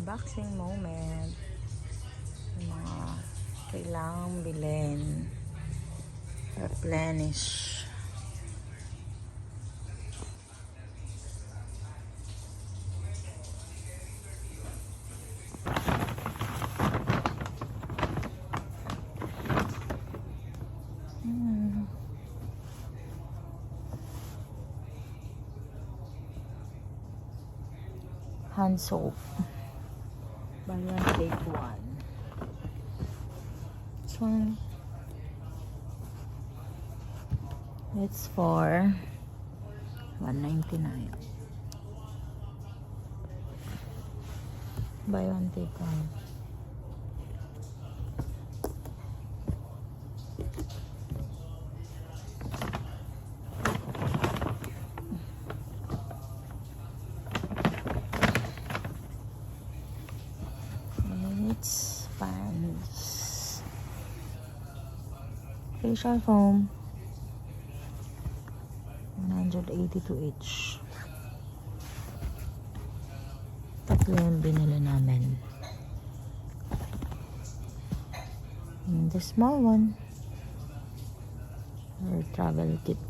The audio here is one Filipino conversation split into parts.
unboxing moment. Yung mga kailangang bilhin. Replenish. Hand soap. Buy one, take one. This one, it's for $1.99. Buy one, take one. It's pants. Facial foam. 182 each. Tatlo yung binili namin. And the small one, our travel kit.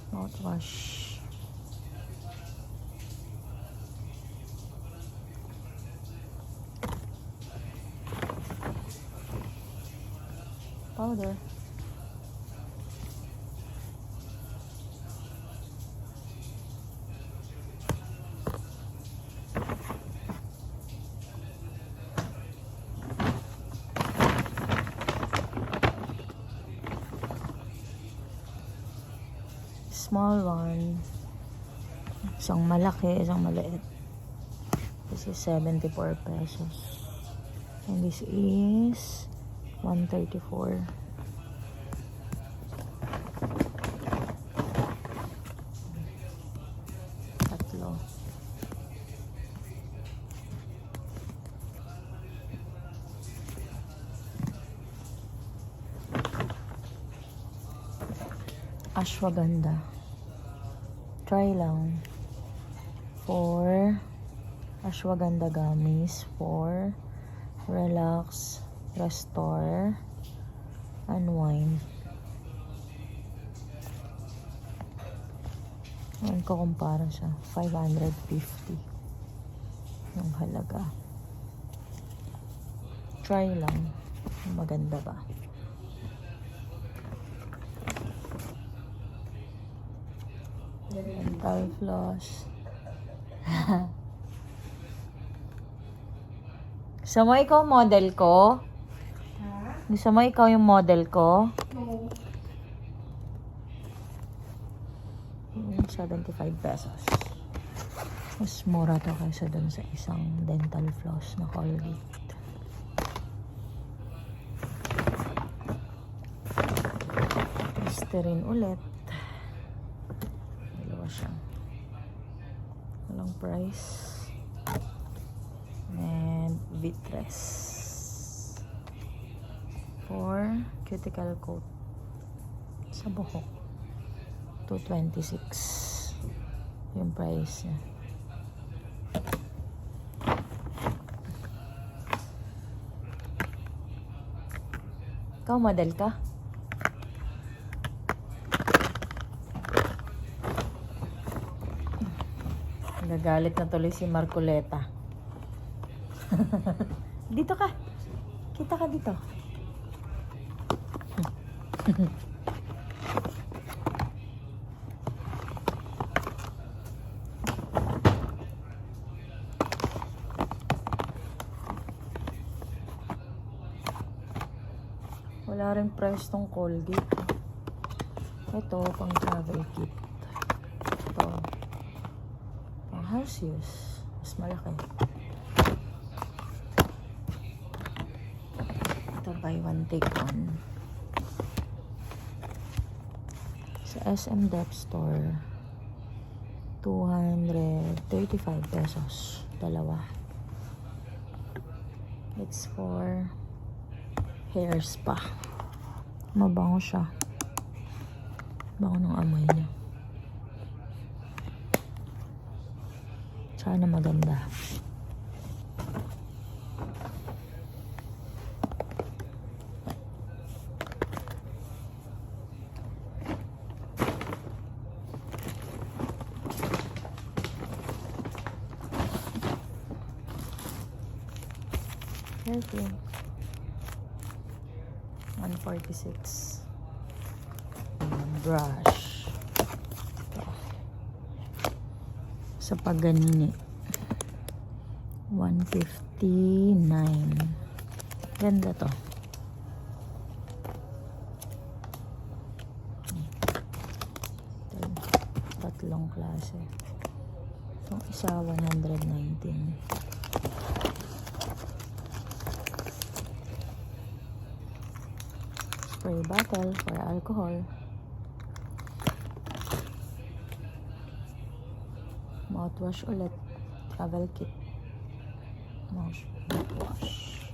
Mouthwash. Powder. Small one. Isang malaki, isang maliit. This is 74 pesos. And this is 134. Tatlo. Ashwagandha. Try lang. For ashwagandha gummies for relax, restore, unwind. Ayan ko kumpara sa 550 yung halaga. Try lang. Maganda ba? Dental floss. Gusto mo ikaw model ko? Gusto mo ikaw yung model ko? No. 75 pesos. Mas mura to kaysa dun sa isang dental floss na Colgate. Listerine ulit. Dalawa siya. Walang price. And Vitres. For cuticle coat. Sa buhok. 226 yung price niya. Ikaw model ka? Nagagalit na tuloy si Marcoleta. Dito ka. Kita ka dito. Wala rin price tong Colgate. Ito, pang travel kit. Ito, pang house use. Mas malaki. Ito, buy one, take one. Sa SM Dep Store, 235 pesos. Dalawa. It's for hair spa. Mabango siya. Bako ng amoy niya. Sana maganda. Okay. 146. Brush. Ito. Sa paganini. 159. Ganda to. Ito, tatlong klase. Itong isa, 119. Spray bottle for alcohol. Mouthwash ulit. Travel kit. Mouthwash.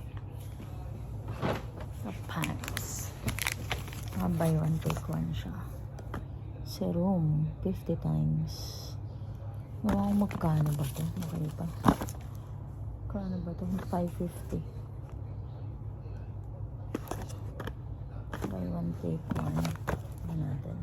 The pants. Buy one, take one siya. Serum. 50 times. Ewan ko magkano ba ito? Okay pa. Magkano ba ito? 550. Buy one, take one. Ano natin?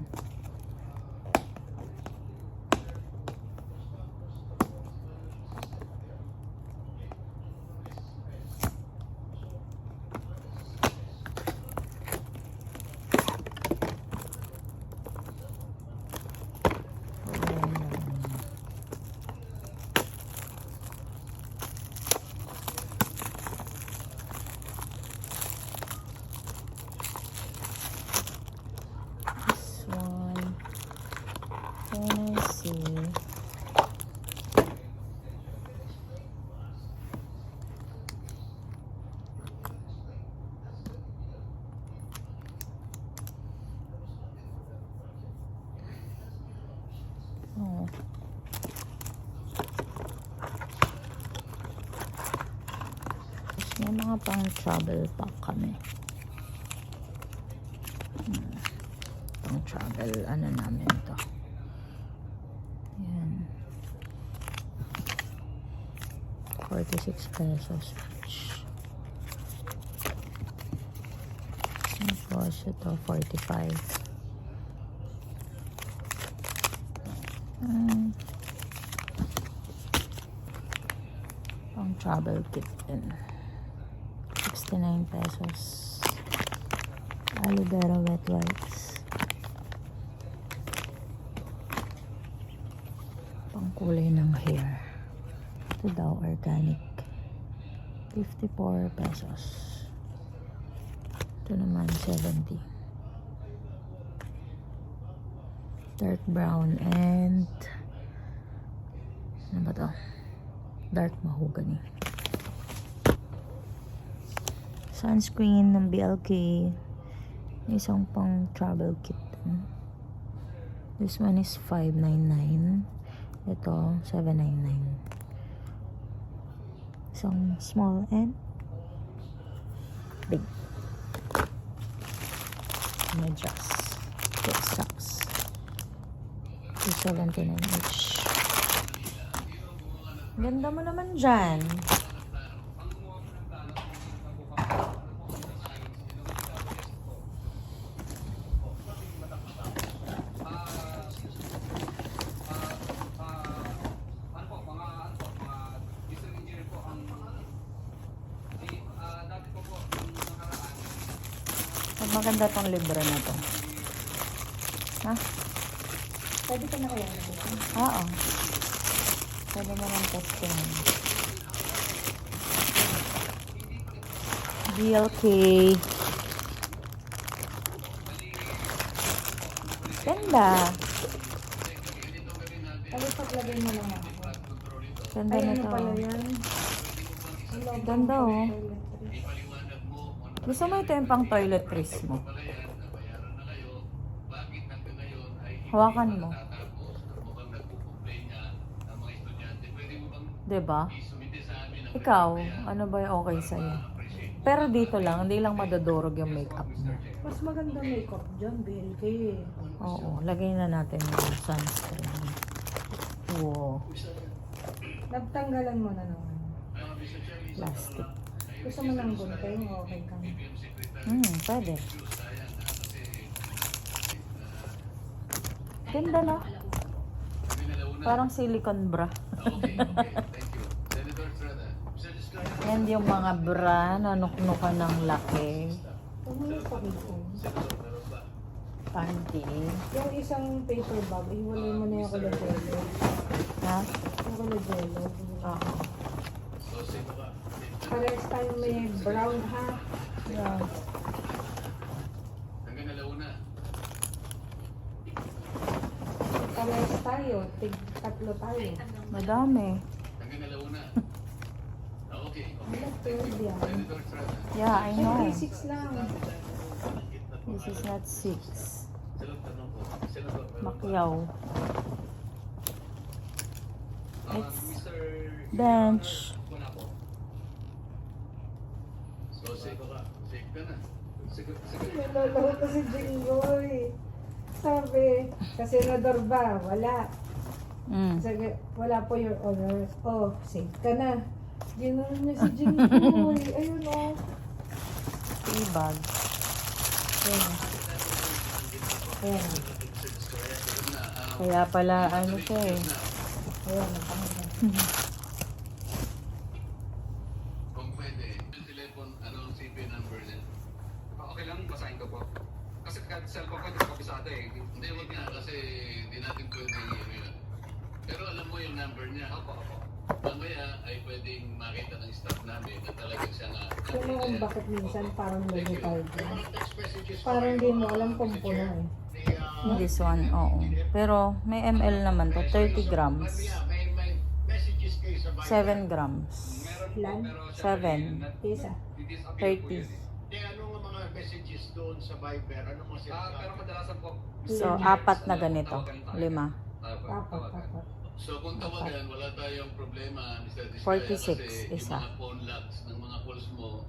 Tennessee. Oh. May mga pang travel pack kami. Pang travel, ano namin to? Yan. 46 pesos each. Tapos ito, 45. Pang travel kit din. 69 pesos. Aloe vera wet wipes. Pang kulay ng hair. Ito daw, organic. 54 pesos. Ito naman, 70. Dark brown and ano ba to? Dark mahogany. Sunscreen ng BLK. Isang pang travel kit. This one is $5.99. Ito, $7.99. Isang small and big. Medyas. Fit socks. $2.79 each. Ganda mo naman dyan. Maganda tong libro na to. Ha? Pwede ka na kaya nabito? Oo. Pwede mo nang testing. BLK. Ganda. Tapos paglagay mo lang ako. Ganda Ay, na ano to. pala yan? Ganda oh. Gusto mo ito yung pang toiletries mo? Hawakan mo. Diba? Ikaw, ano ba yung okay sa'yo? Pero dito lang, hindi lang madadurog yung makeup mo. Mas maganda makeup dyan, BLK. Oo, lagay na natin yung sunscreen. Wow, Nagtanggalan mo na naman. plastic. Gusto mo ng guntay o okay ka na? Pwede. Ganda na. Parang silicone bra. Yan yung mga bra na nuknukan ng laki. Huwag mo yung pakipon. Panty. Yung isang paper bag, iwalay mo na yung kulagelo. Ha? Yung kulagelo. Oo. Parehas tayo may brown ha. Yeah. Parehas tayo. Tatlo tayo. Madami. Ano, 12 yan. Yeah, I know. Siyempre, 6 lang. This is not 6. Macyaw. It's bench. Naloloko ko si Jinggoy. Sabi, kasi senador ba? Wala. Sabi, wala po your honor. Oh, safe ka na. Ginanon niya si Jinggoy. Ayun o. T-bag. Ayan. Ayan. Kaya pala, ano siya eh. Ayan. Napangalan. Kung pwede, yung telephone, ano ang CP number niya? Okay lang, basahin ko po. Kasi kahit cellphone ko, hindi ko kabisado eh. Hindi, wag nga, kasi hindi natin pwede ano yun. Pero alam mo yung number niya. Opo. Mamaya ay pwedeng makita ng staff namin na talagang siya nga. Kung mo kung bakit minsan parang logo tayo dyan. Parang di mo alam kung puno eh. This one, oo. Pero may ml naman to, 30 grams. 7 grams. Plan? 7. Isa. 30. Ano nga mga messages doon sa Viber? Ano mga Pero kadalasan po. So, 4 na ganito. 5. Apat. So kung tawagan, wala tayong problema, Mr. Diskaya, 46, kasi isa. yung mga phone logs ng mga calls mo,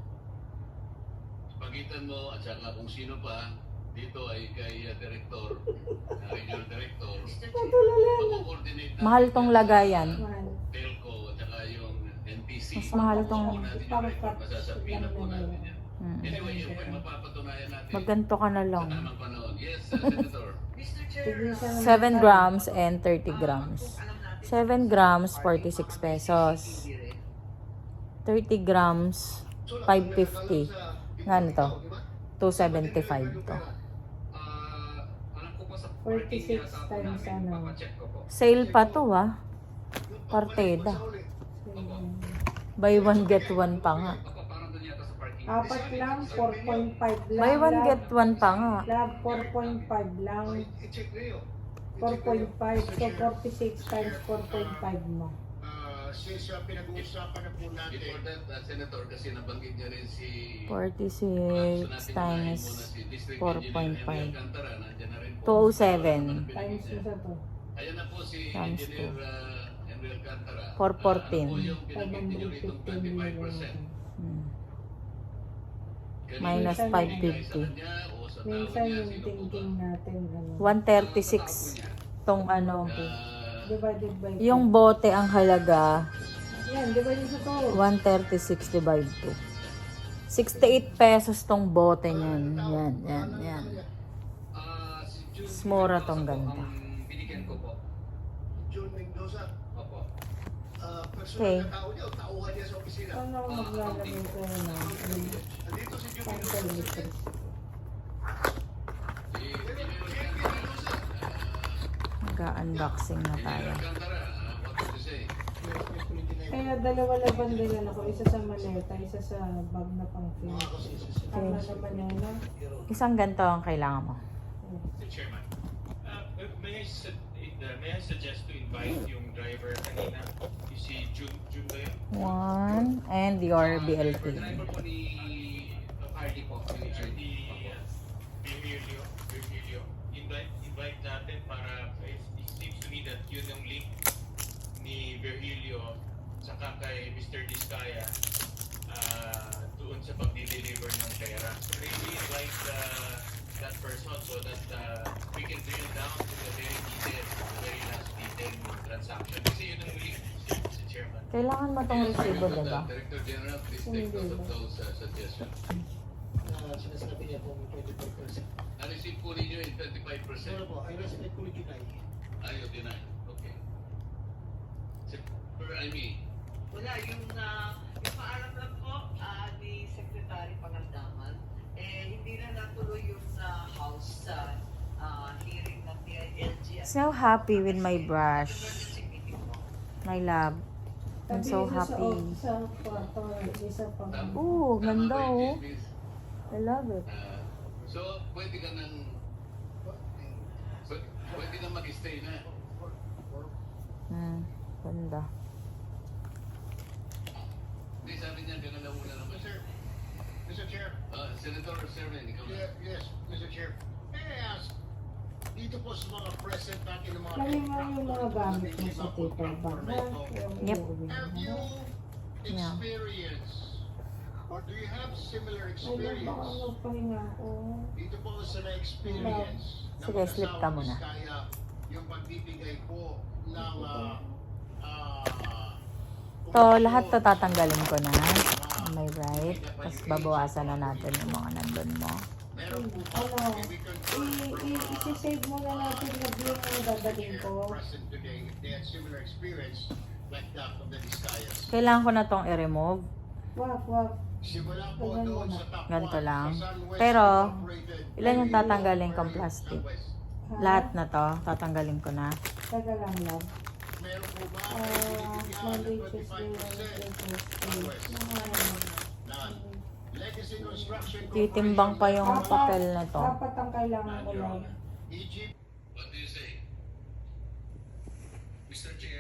pagitan mo at saka kung sino pa, dito ay kay Director, Regional Director, mag-coordinate natin Mahal tong lagayan. Mahal. Telco at saka yung NTC. Mas mahal tong... Kung natin yung record, masasabihin na po natin yan. Anyway, yung po mapapatunayan natin Magganto ka na sa lang. tamang panahon. Yes, Senator. 7 grams and 30 grams. 7 grams, 46 pesos. 30 grams, 550. Ano to? 275 to. Alam ko po sa 46 times ano. papacheck ko po. Sale pa to Partida. Buy one get one pa nga. Opo, parang doon yata sa parking. Apat lang, 4.5 lang. Buy one Lab. get one pa nga. Lab, 4.5 lang. I-check niyo. 4.5. So, 46 times 4.5 mo. Since pinag-uusapan na po natin. Before that, Senator, kasi nabanggit niya rin si 46 times 4.5. 207. 207. Times mo sa to. Ayan na po si Times Engineer Henry Alcantara. 414. Ano po yung pinagkit niyo rito 515 25%? Minus 550. Minsan yung thinking natin, ano, 136 tong ano. divided by Yung bote ang halaga yan, divided sa to. 136 divided 2. 68 pesos tong bote niyan. Yan. Smora tong ganda. Ang binigyan ko po. John Mendoza. Opo. Okay. Personal na tao niya o tauhan niya sa opisina. Saan ako maglalagay ko na Dito si John Mendoza. centimeters? Mag-unboxing na tayo. Alcantara, what would you say? Kaya dalawa laban din ako. Isa sa maleta, isa sa bag na pang film. Tama naman yan, no? Isang ganito ang kailangan mo. Mr. Chairman, may I suggest to invite yung driver kanina? You see June ba yun? One, and your BLT. Driver po ni Hardy po. Ni Di Virgilio. Invite natin para it seems to me that yun yung link ni Virgilio saka kay Mr. Diskaya doon sa pag-deliver ng pera. So really invite that person so that we can drill down to the very detail, the very last detail ng transaction. Kasi yun ang link, si Chairman. Kailangan mo tong resibo, diba? Director General, please take note of those suggestions. Sinasabi niya po 25%. Na-receive po ninyo yung 25%. Ano po, ay respect ko deny. Ayaw deny. Okay. Sir, I mean, Wala, yung paalam lang po ni Secretary Pangandaman, hindi na natuloy yung House hearing ng PILG. So happy with my brush. Emergency meeting po. My love. I'm so happy. Sa kwarto, isa pang... Ooh, ganda tama ba oh. yung chismis? I love it. So, pwede ka nang pwede nang mag-stay na. Ganda. Hindi, sabi niya, gano'n na muna naman. Mr. Chair, Senator Serven, ikaw na. yes, Mr. Chair. May I ask, dito po sa mga present natin ng mga Kami nga yung mga gamit mo sa paper bag, ha? Yep. Have you Yeah. experienced or do you have similar Ay, baka experience magpahinga ako. dito po sa na-experience ng Sige, sleep ka muna. Kaya yung pagbibigay po ng To, lahat to tatanggalin ko na. Am I right? Tapos babawasan na natin yung mga nandun mo. meron po ba Ano, we can isi-save muna natin na yung dadalhin ko. present today if they had similar experience like that of the Discayas. Kailangan ko na tong i-remove. Wag. Simula po doon sa top Ganito 1, lang. sa Sunwest Pero, Incorporated, ilan yung tatanggalin kong plastic? Sunwest. Ha? Lahat na to, tatanggalin ko na. Taga lang, love. Meron po ba Monday, binibigyan Tuesday, ng Wednesday, 25% Thursday. None. Legacy Construction Titimbang pa yung papel na to. Dapat ang kailangan ko, love. Egypt What do you say? Mr. Chair,